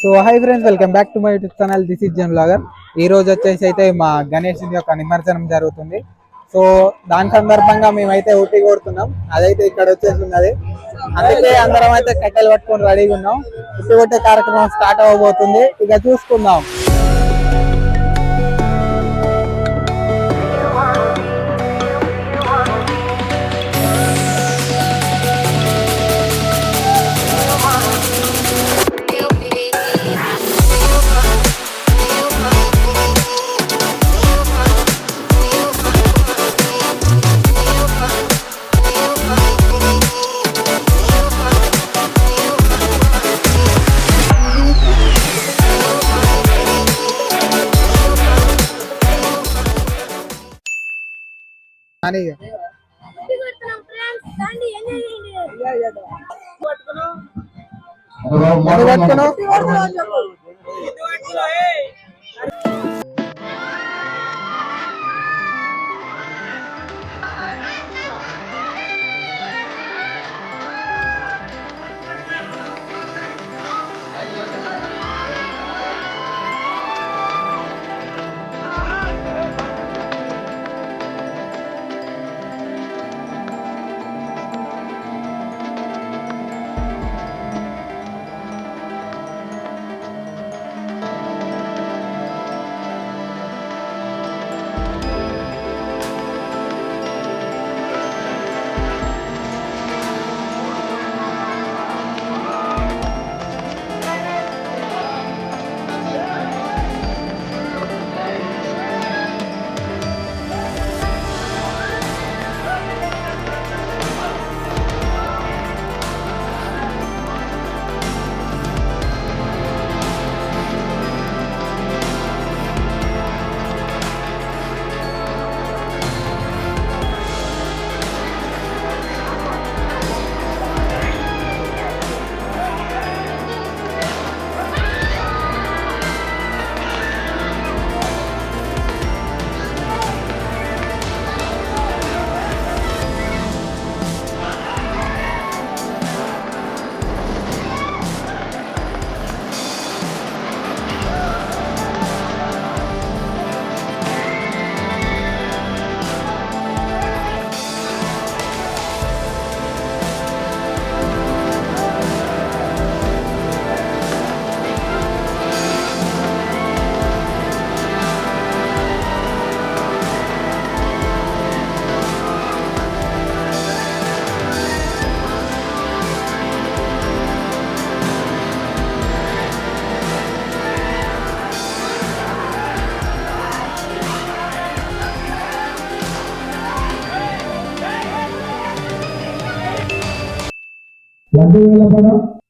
So hi friends, welcome back to my YouTube channel. This is Jan blogger. ఈ రోజు వచ్చేసి అయితే మా గణేష్ యొక్క నిమజ్జనం జరుగుతుంది. సో దాని సందర్భంగా మేమైతే ఊటీ కొడుతున్నాం. అదైతే ఇక్కడ వచ్చేసి ఉన్నది. అందుకే అందరం అయితే కట్టెలు పట్టుకొని రెడీగా ఉన్నాం. ఊటీ కొట్టే కార్యక్రమం స్టార్ట్ అవ్వబోతుంది. ఇక చూసుకుందాం.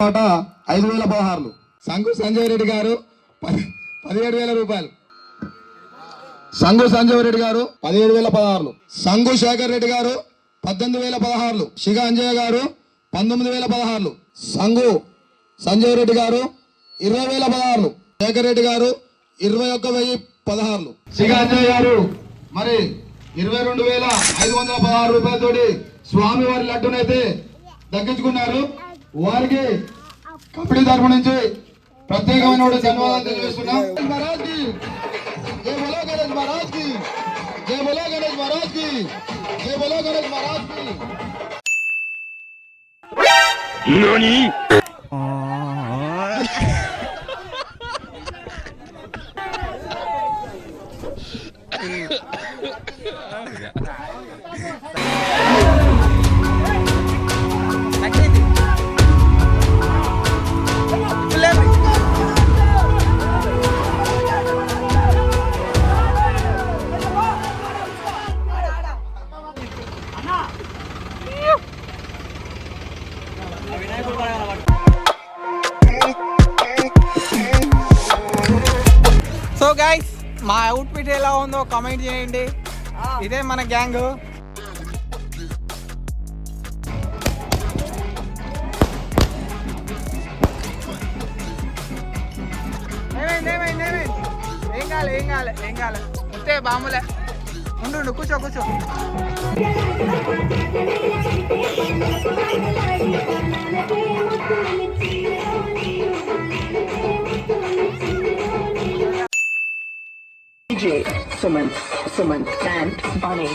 పాట 5,000 పదహారులు. సంగు సంజయ్ రెడ్డి గారు 17,000 రూపాయలు. సంగు సంజయ్ రెడ్డి గారు 17,000 పదహారులు. సంగు శేఖర్ రెడ్డి గారు 18,000 పదహారులు. శిగ అంజయ్య గారు 19,000 పదహారులు. సంగు సంజయ్ రెడ్డి గారు 20,000 పదహారులు. శేఖర్ రెడ్డి గారు 21,000 పదహారులు. శిగ అంజయ్య గారు మరి 22,516 రూపాయలతోటి స్వామి వారి లడ్డునైతే దక్కించుకున్నారు. వారికి కమిటీ తరఫు నుంచి ప్రత్యేకమైన ధన్యవాదాలు తెలియజేస్తున్నాం. మహారాజ్ కి జై బోలో గణేష్ మహారాజ్ కి జై బోలో గణేష్ మహారాజ్ కి జై బోలో గణేష్ మహారాజ్ కి. సో గైస్, మా అవుట్ఫిట్ ఎలా ఉందో కామెంట్ చేయండి. ఇదే మన గ్యాంగ్. ఏం కాలే వస్తే బాములే. ఉండు కూర్చో DJ Sumant and Bunny.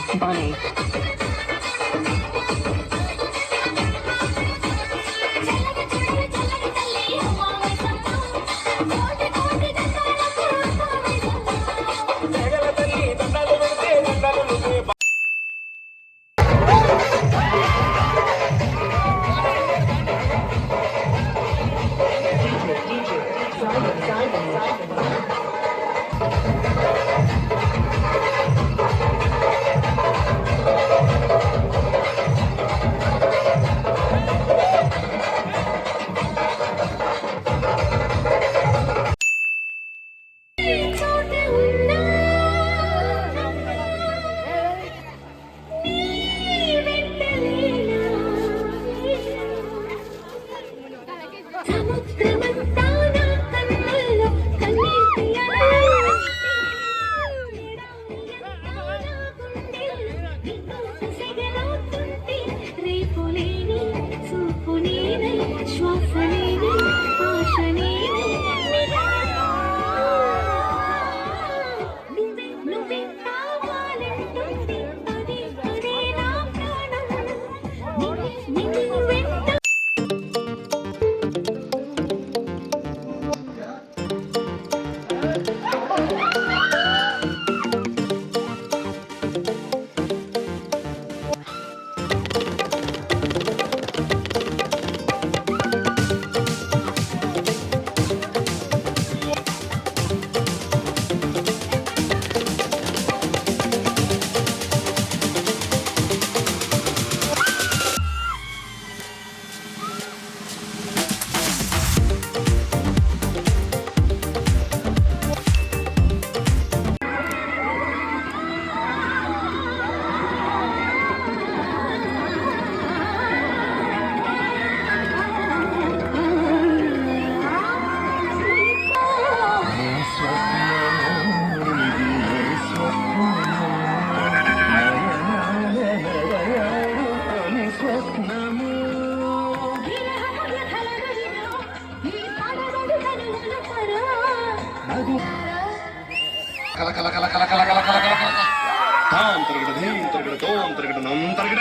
తాం తరగడ ధీం తరగడ తోం తరగడ నం తరగడ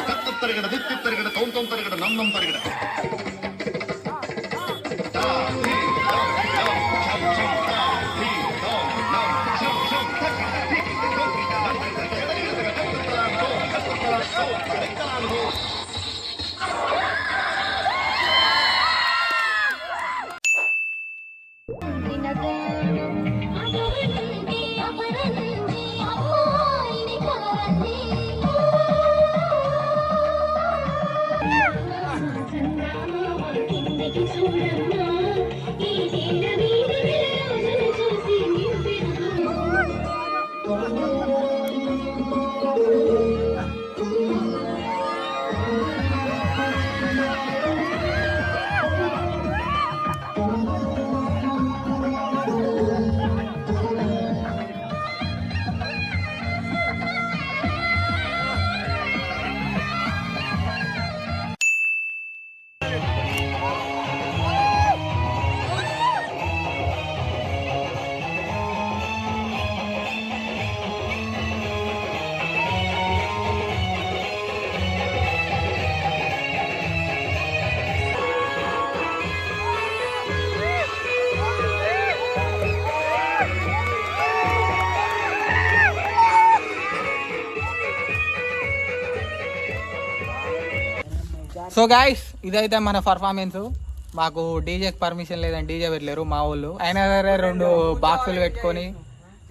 తత్త తరగడ దిత్తి తరగడ తోం తోం తరగడ నం నం తరగడ తా ధీం తాం నం ఛం ఛం తా ధీం తోం నం ఛం ఛం తరగడ ధీం తోం తరగడ సో గైస్ ఇదైతే మన పర్ఫార్మెన్స్. మాకు డీజేకి పర్మిషన్ లేదని డీజే పెట్టలేరు మా వాళ్ళు. అయినా సరే 2 బాక్సులు పెట్టుకొని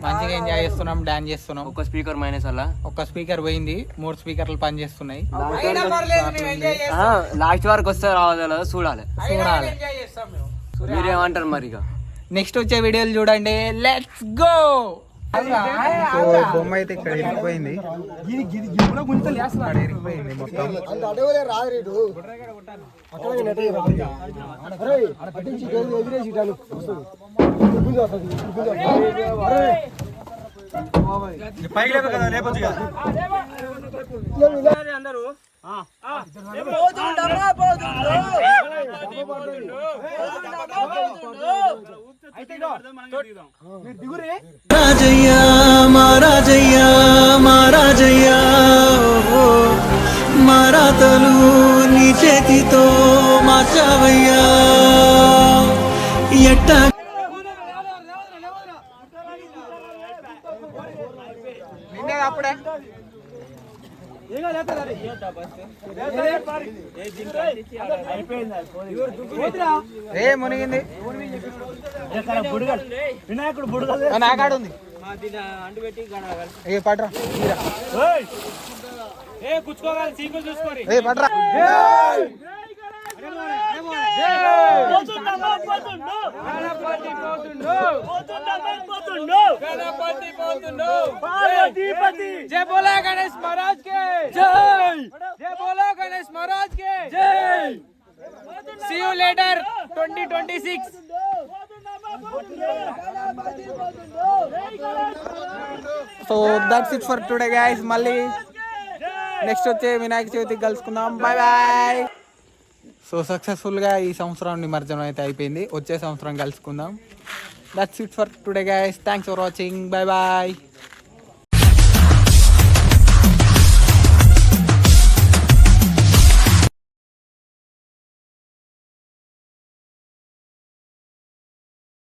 మంచిగా ఎంజాయ్ చేస్తున్నాం, డాన్స్ చేస్తున్నాం. ఒక స్పీకర్ మైనస్ అలా ఒక స్పీకర్ పోయింది, 3 స్పీకర్లు పని చేస్తున్నాయి. లాస్ట్ వరకు వస్తే రావాలి, చూడాలి. మీరేమంటారు మరి? ఇక నెక్స్ట్ వచ్చే వీడియోలు చూడండి. Let's go. సో బొమ్మ అయితే ఇక్కడ ఇరిగిపోయింది మొత్తం. అందరూ రాజయ్యా మారాజయ్యా మారాజయ్యా మారాతలు నీ చేతితో మార్చావయ్యా ఎట్టా అప్పుడే ఏ మునిగింది వినాయకుడు బుడగ నాకాడు ఉంది ఏ పట్రా ఏ పట్రా जय बोला गणेश महाराज के जय जय बोला गणेश महाराज के जय see you later 2026 so that's it for today guys మళ్ళీ నెక్స్ట్ వచ్చే వినాయక చవితికి కలుసుకుందాం బాయ్ బాయ్ సో సక్సెస్ఫుల్గా ఈ సంవత్సరం నిమజ్జనం అయితే అయిపోయింది వచ్చే సంవత్సరం కలుసుకుందాం that's it for today guys thanks for watching bye bye